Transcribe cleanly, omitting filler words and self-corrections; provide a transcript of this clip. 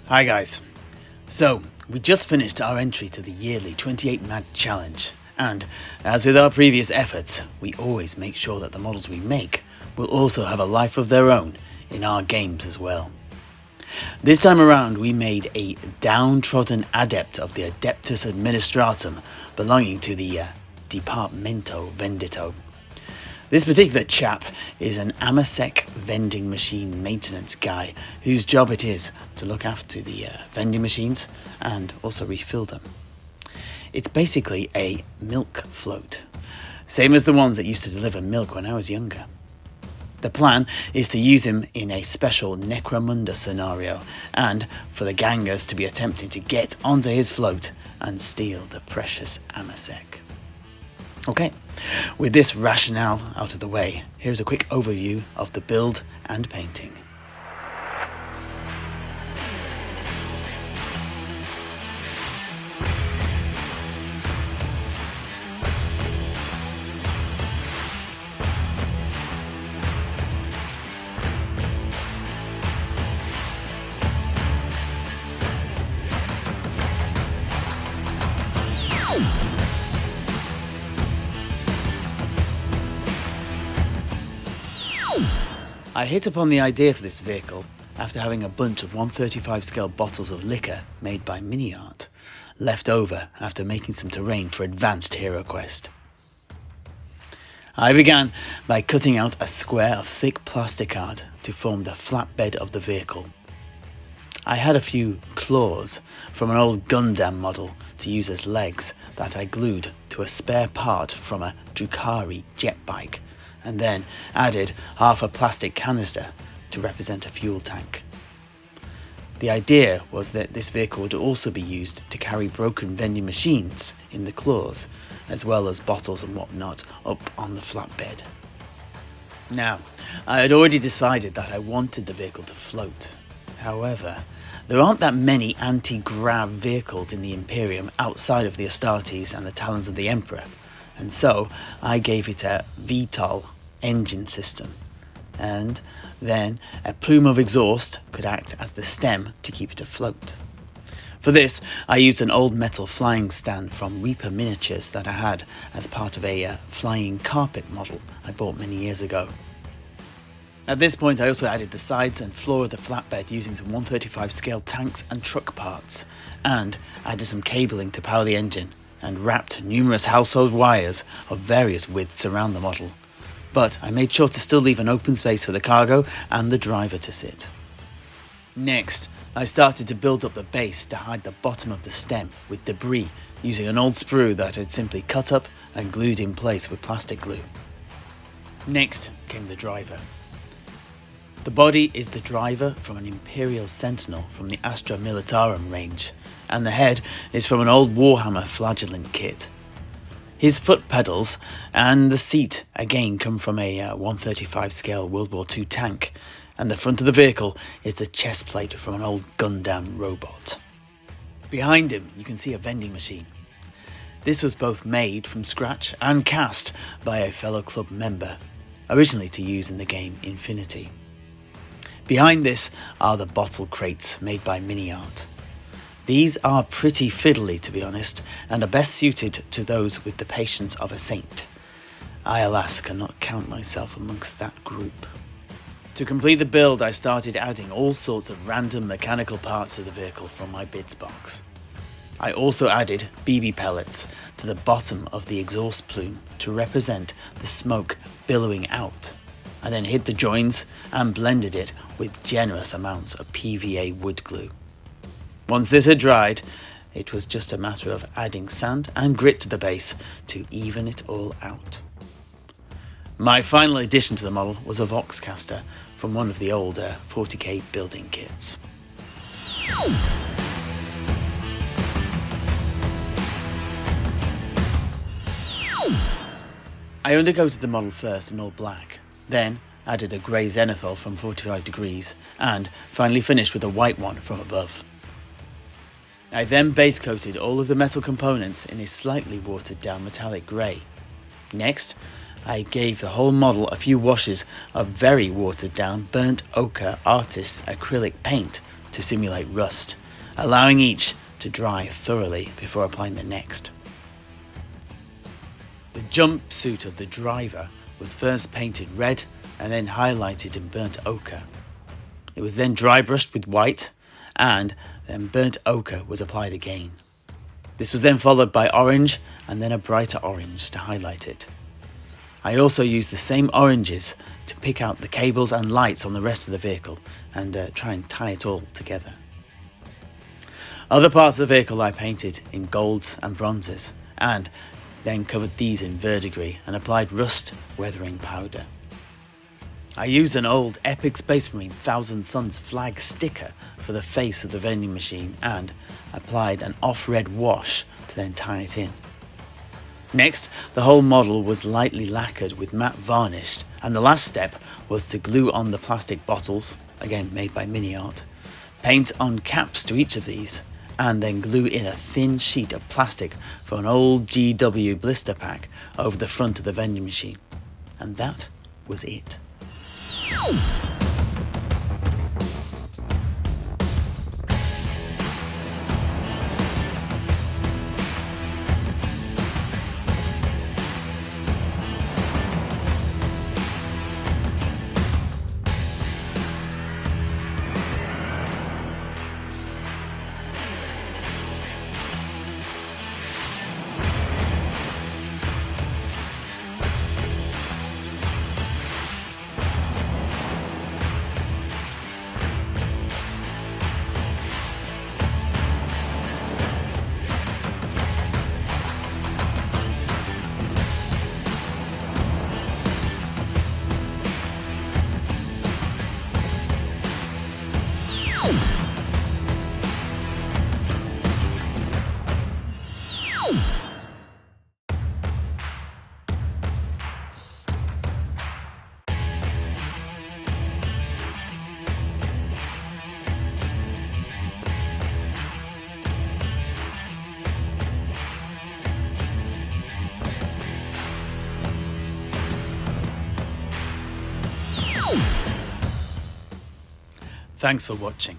Hi guys. So, we just finished our entry to the yearly 28 Mag Challenge, and as with our previous efforts, we always make sure that the models we make will also have a life of their own in our games as well. This time around we made a downtrodden adept of the Adeptus Administratum belonging to the Departamento Vendito. This particular chap is an Amasec vending machine maintenance guy whose job it is to look after the vending machines and also refill them. It's basically a milk float, same as the ones that used to deliver milk when I was younger. The plan is to use him in a special Necromunda scenario and for the gangers to be attempting to get onto his float and steal the precious Amasec. Okay, with this rationale out of the way, here's a quick overview of the build and painting. I hit upon the idea for this vehicle after having a bunch of 135 scale bottles of liquor made by Mini Art left over after making some terrain for Advanced Hero Quest. I began by cutting out a square of thick plasticard to form the flatbed of the vehicle. I had a few claws from an old Gundam model to use as legs that I glued to a spare part from a Drukhari jet bike, and then added half a plastic canister to represent a fuel tank. The idea was that this vehicle would also be used to carry broken vending machines in the claws, as well as bottles and whatnot up on the flatbed. Now, I had already decided that I wanted the vehicle to float. However, there aren't that many anti-grav vehicles in the Imperium outside of the Astartes and the Talons of the Emperor, and so I gave it a VTOL engine system, and then a plume of exhaust could act as the stem to keep it afloat. For this, I used an old metal flying stand from Reaper Miniatures that I had as part of a flying carpet model I bought many years ago. At this point, I also added the sides and floor of the flatbed using some 135 scale tanks and truck parts, and added some cabling to power the engine, and wrapped numerous household wires of various widths around the model. But I made sure to still leave an open space for the cargo and the driver to sit. Next, I started to build up the base to hide the bottom of the stem with debris using an old sprue that I'd simply cut up and glued in place with plastic glue. Next came the driver. The body is the driver from an Imperial Sentinel from the Astra Militarum range, and the head is from an old Warhammer Flagellant kit. His foot pedals and the seat again come from a 135 scale World War II tank, and the front of the vehicle is the chest plate from an old Gundam robot. Behind him you can see a vending machine. This was both made from scratch and cast by a fellow club member, originally to use in the game Infinity. Behind this are the bottle crates made by Mini Art. These are pretty fiddly, to be honest, and are best suited to those with the patience of a saint. I, alas, cannot count myself amongst that group. To complete the build, I started adding all sorts of random mechanical parts to the vehicle from my bits box. I also added BB pellets to the bottom of the exhaust plume to represent the smoke billowing out. I then hid the joins and blended it with generous amounts of PVA wood glue. Once this had dried, it was just a matter of adding sand and grit to the base to even it all out. My final addition to the model was a Vox caster from one of the older 40k building kits. I undercoated the model first in all black, then added a grey zenithal from 45 degrees, and finally finished with a white one from above. I then base coated all of the metal components in a slightly watered down metallic grey. Next, I gave the whole model a few washes of very watered down burnt ochre artist's acrylic paint to simulate rust, allowing each to dry thoroughly before applying the next. The jumpsuit of the driver was first painted red and then highlighted in burnt ochre. It was then dry brushed with white, and then burnt ochre was applied again. This was then followed by orange and then a brighter orange to highlight it. I also used the same oranges to pick out the cables and lights on the rest of the vehicle and try and tie it all together. Other parts of the vehicle I painted in golds and bronzes, and then covered these in verdigris and applied rust weathering powder. I used an old Epic Space Marine Thousand Suns flag sticker for the face of the vending machine and applied an off-red wash to then tie it in. Next, the whole model was lightly lacquered with matte varnish, and the last step was to glue on the plastic bottles, again made by Mini Art, paint on caps to each of these, and then glue in a thin sheet of plastic for an old GW blister pack over the front of the vending machine. And that was it. Thanks for watching.